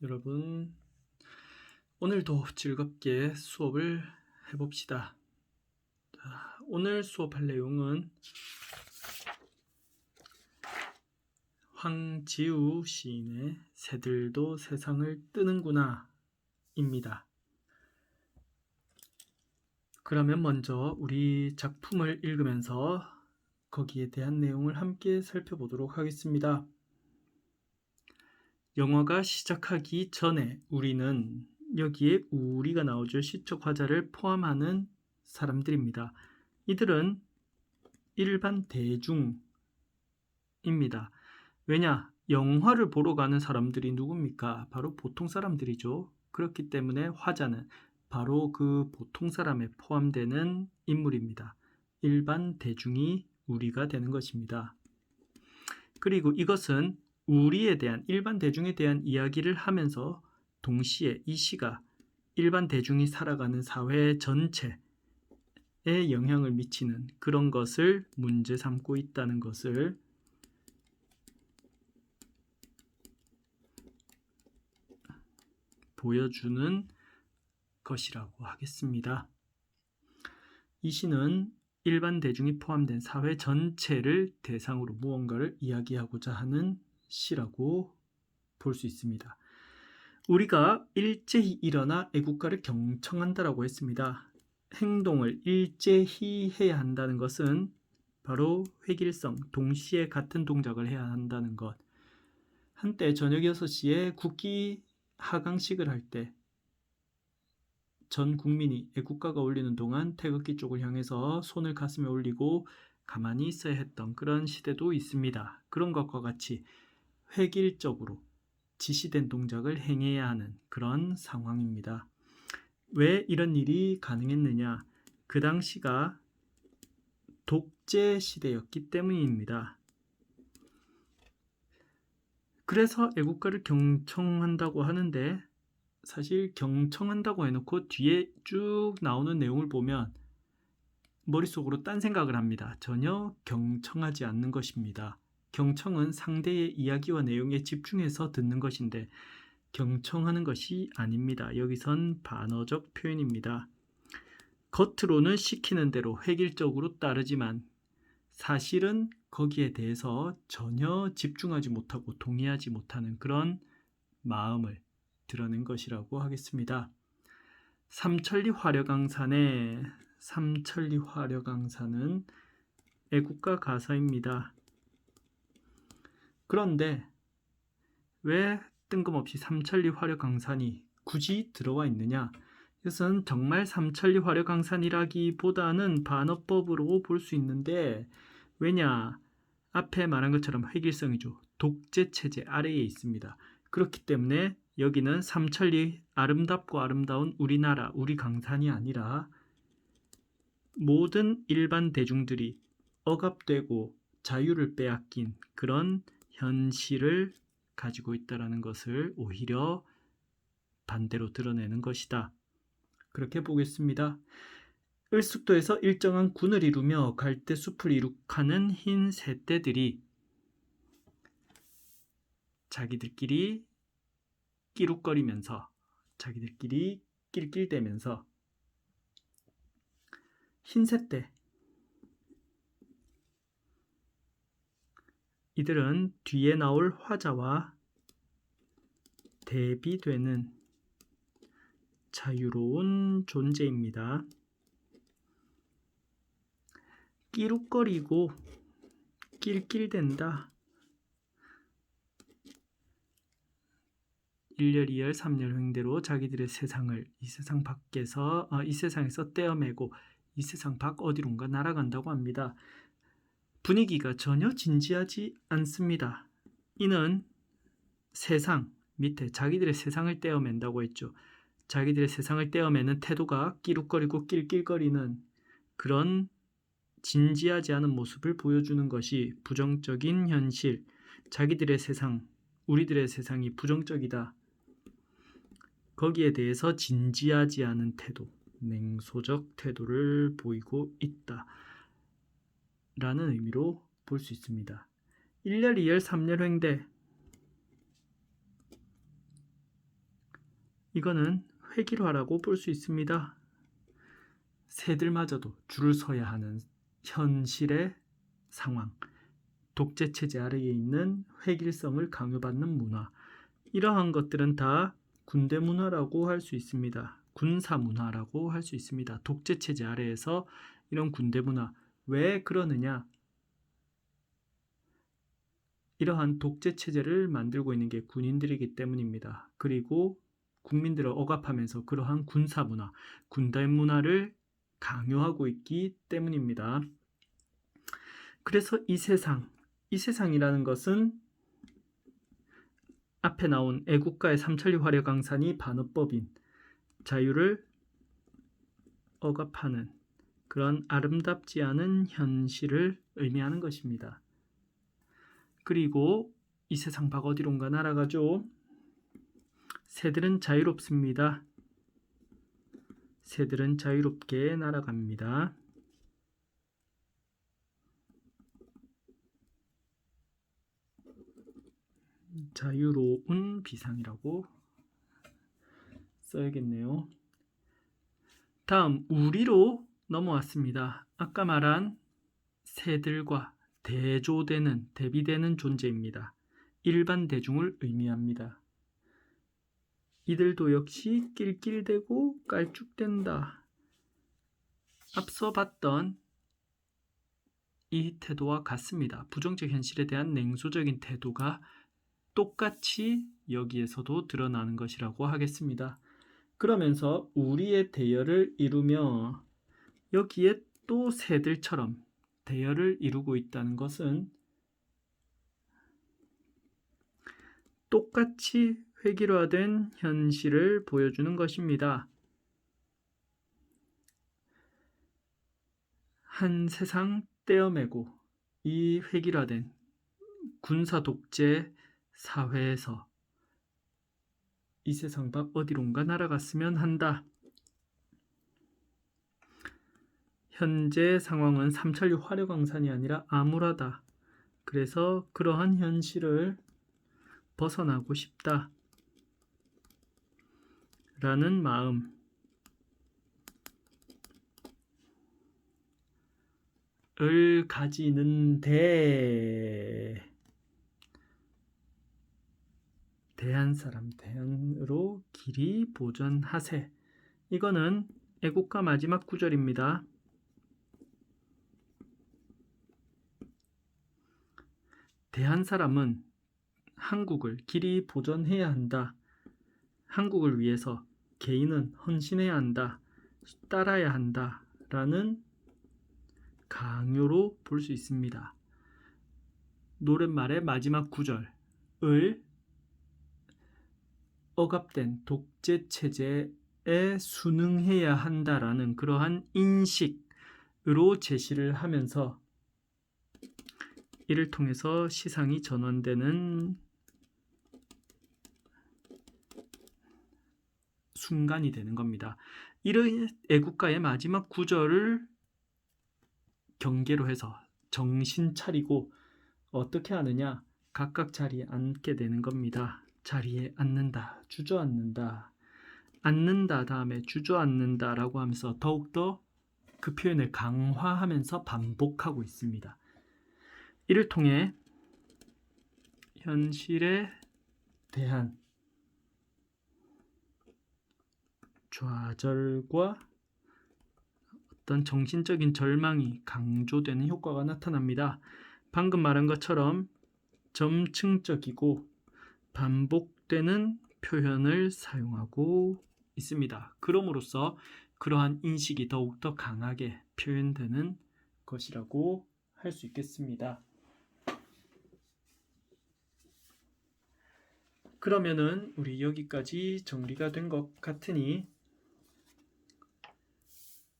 여러분, 오늘도 즐겁게 수업을 해봅시다. 오늘 수업할 내용은 황지우 시인의 새들도 세상을 뜨는구나 입니다. 그러면 먼저 우리 작품을 읽으면서 거기에 대한 내용을 함께 살펴보도록 하겠습니다. 영화가 시작하기 전에 우리는, 여기에 우리가 나오죠. 시적 화자를 포함하는 사람들입니다. 이들은 일반 대중입니다. 왜냐? 영화를 보러 가는 사람들이 누굽니까? 바로 보통 사람들이죠. 그렇기 때문에 화자는 바로 그 보통 사람에 포함되는 인물입니다. 일반 대중이 우리가 되는 것입니다. 그리고 이것은 우리에 대한, 일반 대중에 대한 이야기를 하면서 동시에 이 시가 일반 대중이 살아가는 사회 전체에 영향을 미치는 그런 것을 문제 삼고 있다는 것을 보여주는 것이라고 하겠습니다. 이 시는 일반 대중이 포함된 사회 전체를 대상으로 무언가를 이야기하고자 하는 시라고 볼 수 있습니다. 우리가 일제히 일어나 애국가를 경청한다라고 했습니다. 행동을 일제히 해야 한다는 것은 바로 획일성, 동시에 같은 동작을 해야 한다는 것. 한때 저녁 6시에 국기 하강식을 할 때 전 국민이 애국가가 울리는 동안 태극기 쪽을 향해서 손을 가슴에 올리고 가만히 있어야 했던 그런 시대도 있습니다. 그런 것과 같이 획일적으로 지시된 동작을 행해야 하는 그런 상황입니다. 왜 이런 일이 가능했느냐? 그 당시가 독재 시대였기 때문입니다. 그래서 애국가를 경청한다고 하는데, 사실 경청한다고 해놓고 뒤에 쭉 나오는 내용을 보면 머릿속으로 딴 생각을 합니다. 전혀 경청하지 않는 것입니다. 경청은 상대의 이야기와 내용에 집중해서 듣는 것인데 경청하는 것이 아닙니다. 여기선 반어적 표현입니다. 겉으로는 시키는 대로 획일적으로 따르지만 사실은 거기에 대해서 전혀 집중하지 못하고 동의하지 못하는 그런 마음을 드러낸 것이라고 하겠습니다. 삼천리 화려강산의 삼천리 화려강산은 애국가 가사입니다. 그런데 왜 뜬금없이 삼천리 화려강산이 굳이 들어와 있느냐? 이것은 정말 삼천리 화려강산이라기보다는 반어법으로 볼 수 있는데, 왜냐? 앞에 말한 것처럼 획일성이죠. 독재 체제 아래에 있습니다. 그렇기 때문에 여기는 삼천리, 아름답고 아름다운 우리나라, 우리 강산이 아니라 모든 일반 대중들이 억압되고 자유를 빼앗긴 그런 현실을 가지고 있다는 것을 오히려 반대로 드러내는 것이다. 그렇게 보겠습니다. 을숙도에서 일정한 군을 이루며 갈대숲을 이룩하는 흰 새떼들이 자기들끼리 끼룩거리면서, 자기들끼리 낄낄대면서, 흰 새떼, 이들은 뒤에 나올 화자와 대비되는 자유로운 존재입니다. 끼룩거리고 낄낄댄다. 1열, 2열, 3열 횡대로 자기들의 세상을 이 세상에서 떼어매고 이 세상 밖 어디론가 날아간다고 합니다. 분위기가 전혀 진지하지 않습니다. 이는 세상, 밑에 자기들의 세상을 떼어맨다고 했죠. 자기들의 세상을 떼어매는 태도가 끼룩거리고 낄낄거리는 그런 진지하지 않은 모습을 보여주는 것이 부정적인 현실, 자기들의 세상, 우리들의 세상이 부정적이다. 거기에 대해서 진지하지 않은 태도, 냉소적 태도를 보이고 있다 라는 의미로 볼 수 있습니다. 1열, 2열, 3열 횡대, 이거는 회길화라고 볼 수 있습니다. 새들마저도 줄을 서야 하는 현실의 상황, 독재체제 아래에 있는 획일성을 강요받는 문화, 이러한 것들은 다 군대 문화라고 할 수 있습니다. 군사 문화라고 할 수 있습니다. 독재체제 아래에서 이런 군대 문화, 왜 그러느냐? 이러한 독재체제를 만들고 있는 게 군인들이기 때문입니다. 그리고 국민들을 억압하면서 그러한 군사 문화, 군대 문화를 강요하고 있기 때문입니다. 그래서 이 세상이라는 것은 앞에 나온 애국가의 삼천리 화려강산이 반어법인 자유를 억압하는 그런 아름답지 않은 현실을 의미하는 것입니다. 그리고 이 세상 밖 어디론가 날아가죠. 새들은 자유롭습니다. 새들은 자유롭게 날아갑니다. 자유로운 비상이라고 써야겠네요. 다음 우리로 넘어왔습니다. 아까 말한 새들과 대비되는 존재입니다. 일반 대중을 의미합니다. 이들도 역시 낄낄대고 깔쭉댄다. 앞서 봤던 이 태도와 같습니다. 부정적 현실에 대한 냉소적인 태도가 똑같이 여기에서도 드러나는 것이라고 하겠습니다. 그러면서 우리의 대열을 이루며 여기에 또 새들처럼 대열을 이루고 있다는 것은 똑같이 획일화된 현실을 보여주는 것입니다. 한 세상 떼어매고 이 획일화된 군사 독재 사회에서 이 세상 밖 어디론가 날아갔으면 한다. 현재 상황은 삼천리 화려강산이 아니라 암울하다. 그래서 그러한 현실을 벗어나고 싶다. 라는 마음을 가지는데 대한 사람 대안으로 길이 보전하세. 이거는 애국가 마지막 구절입니다. 대한 사람은 한국을 길이 보전해야 한다. 한국을 위해서 개인은 헌신해야 한다. 따라야 한다. 라는 강요로 볼 수 있습니다. 노랫말의 마지막 구절을 억압된 독재 체제에 순응해야 한다라는 그러한 인식으로 제시를 하면서 이를 통해서 시상이 전환되는 순간이 되는 겁니다. 이런 애국가의 마지막 구절을 경계로 해서 정신 차리고 어떻게 하느냐? 각각 자리에 앉게 되는 겁니다. 자리에 앉는다, 주저앉는다, 앉는다 다음에 주저앉는다 라고 하면서 더욱더 그 표현을 강화하면서 반복하고 있습니다. 이를 통해 현실에 대한 좌절과 어떤 정신적인 절망이 강조되는 효과가 나타납니다. 방금 말한 것처럼 점층적이고 반복되는 표현을 사용하고 있습니다. 그럼으로써 그러한 인식이 더욱더 강하게 표현되는 것이라고 할 수 있겠습니다. 그러면은 우리 여기까지 정리가 된 것 같으니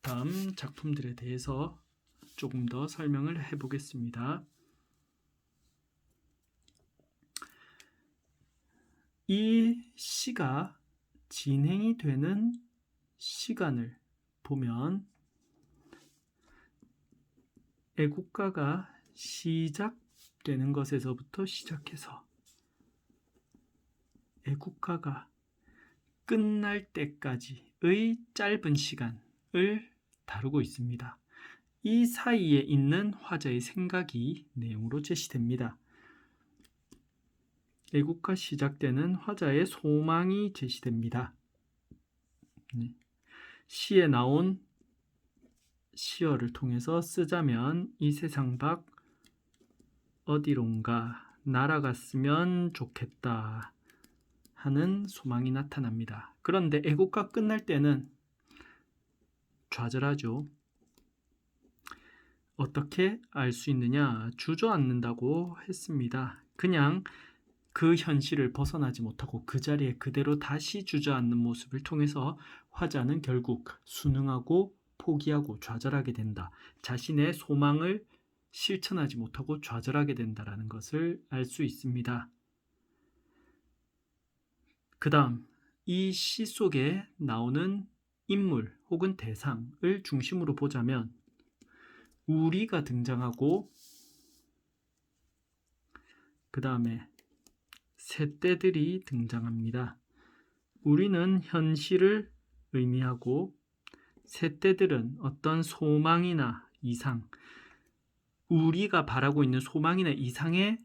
다음 작품들에 대해서 조금 더 설명을 해보겠습니다. 이 시가 진행이 되는 시간을 보면 애국가가 시작되는 것에서부터 시작해서 애국가가 끝날 때까지의 짧은 시간을 다루고 있습니다. 이 사이에 있는 화자의 생각이 내용으로 제시됩니다. 애국가 시작되는 화자의 소망이 제시됩니다. 시에 나온 시어를 통해서 쓰자면 이 세상 밖 어디론가 날아갔으면 좋겠다 하는 소망이 나타납니다. 그런데 애국가 끝날 때는 좌절하죠. 어떻게 알 수 있느냐? 주저앉는다고 했습니다. 그냥 그 현실을 벗어나지 못하고 그 자리에 그대로 다시 주저앉는 모습을 통해서 화자는 결국 순응하고 포기하고 좌절하게 된다. 자신의 소망을 실천하지 못하고 좌절하게 된다는 것을 알 수 있습니다. 그 다음 이 시 속에 나오는 인물 혹은 대상을 중심으로 보자면 우리가 등장하고 그 다음에 새떼들이 등장합니다. 우리는 현실을 의미하고 새떼들은 어떤 소망이나 이상, 우리가 바라고 있는 소망이나 이상의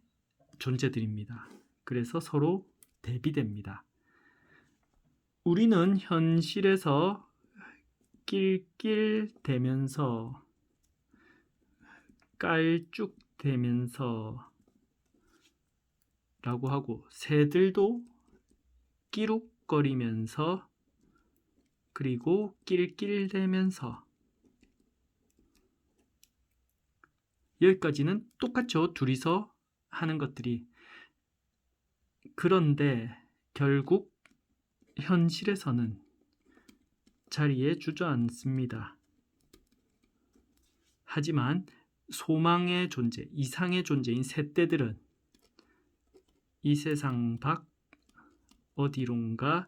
존재들입니다. 그래서 서로 대비됩니다. 우리는 현실에서 낄낄대면서 깔쭉대면서 라고 하고 새들도 끼룩거리면서 그리고 낄낄대면서 여기까지는 똑같죠. 둘이서 하는 것들이. 그런데 결국 현실에서는 자리에 주저앉습니다. 하지만 소망의 존재, 이상의 존재인 새떼들은 이 세상 밖 어디론가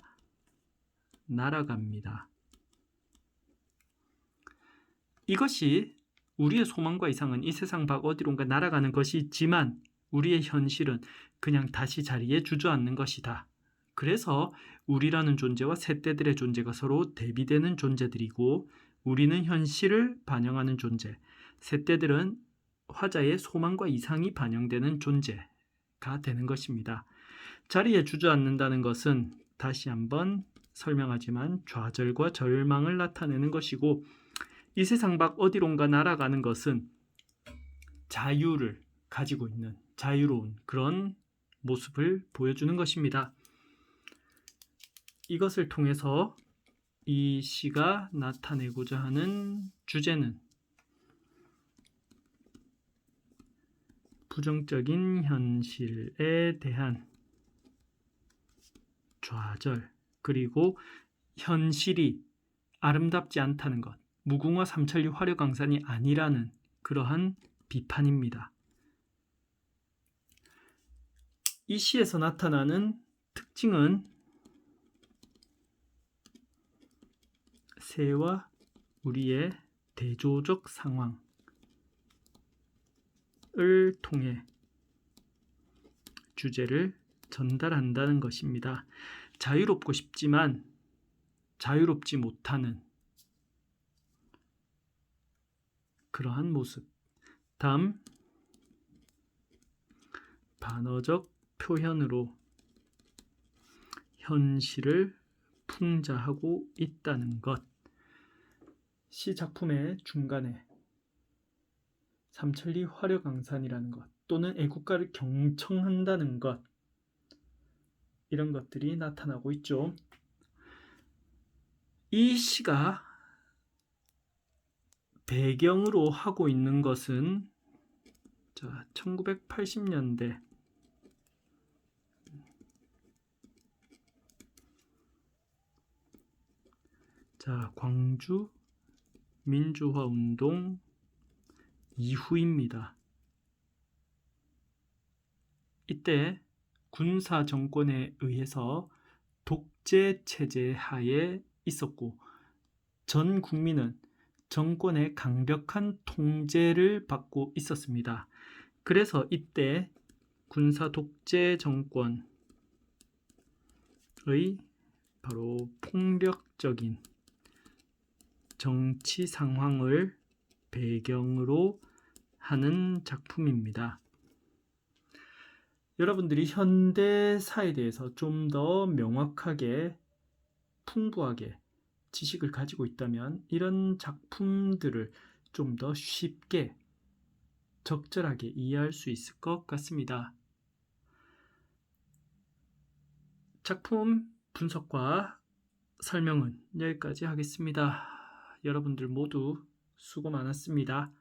날아갑니다. 이것이 우리의 소망과 이상은 이 세상 밖 어디론가 날아가는 것이지만 우리의 현실은 그냥 다시 자리에 주저앉는 것이다. 그래서 우리라는 존재와 새떼들의 존재가 서로 대비되는 존재들이고 우리는 현실을 반영하는 존재, 새떼들은 화자의 소망과 이상이 반영되는 존재가 되는 것입니다. 자리에 주저앉는다는 것은 다시 한번 설명하지만 좌절과 절망을 나타내는 것이고 이 세상 밖 어디론가 날아가는 것은 자유를 가지고 있는 자유로운 그런 모습을 보여주는 것입니다. 이것을 통해서 이 시가 나타내고자 하는 주제는 부정적인 현실에 대한 좌절, 그리고 현실이 아름답지 않다는 것, 무궁화 삼천리 화려강산이 아니라는 그러한 비판입니다. 이 시에서 나타나는 특징은 새와 우리의 대조적 상황을 통해 주제를 전달한다는 것입니다. 자유롭고 싶지만 자유롭지 못하는 그러한 모습. 다음 반어적 표현으로 현실을 풍자하고 있다는 것. 시 작품의 중간에 삼천리 화려강산이라는 것 또는 애국가를 경청한다는 것, 이런 것들이 나타나고 있죠. 이 시가 배경으로 하고 있는 것은 1980년대 광주 민주화 운동 이후입니다. 이때 군사 정권에 의해서 독재 체제 하에 있었고 전 국민은 정권의 강력한 통제를 받고 있었습니다. 그래서 이때 군사 독재 정권의 바로 폭력적인 정치 상황을 배경으로 하는 작품입니다. 여러분들이 현대사에 대해서 좀 더 명확하게 풍부하게 지식을 가지고 있다면 이런 작품들을 좀 더 쉽게 적절하게 이해할 수 있을 것 같습니다. 작품 분석과 설명은 여기까지 하겠습니다. 여러분들 모두 수고 많았습니다.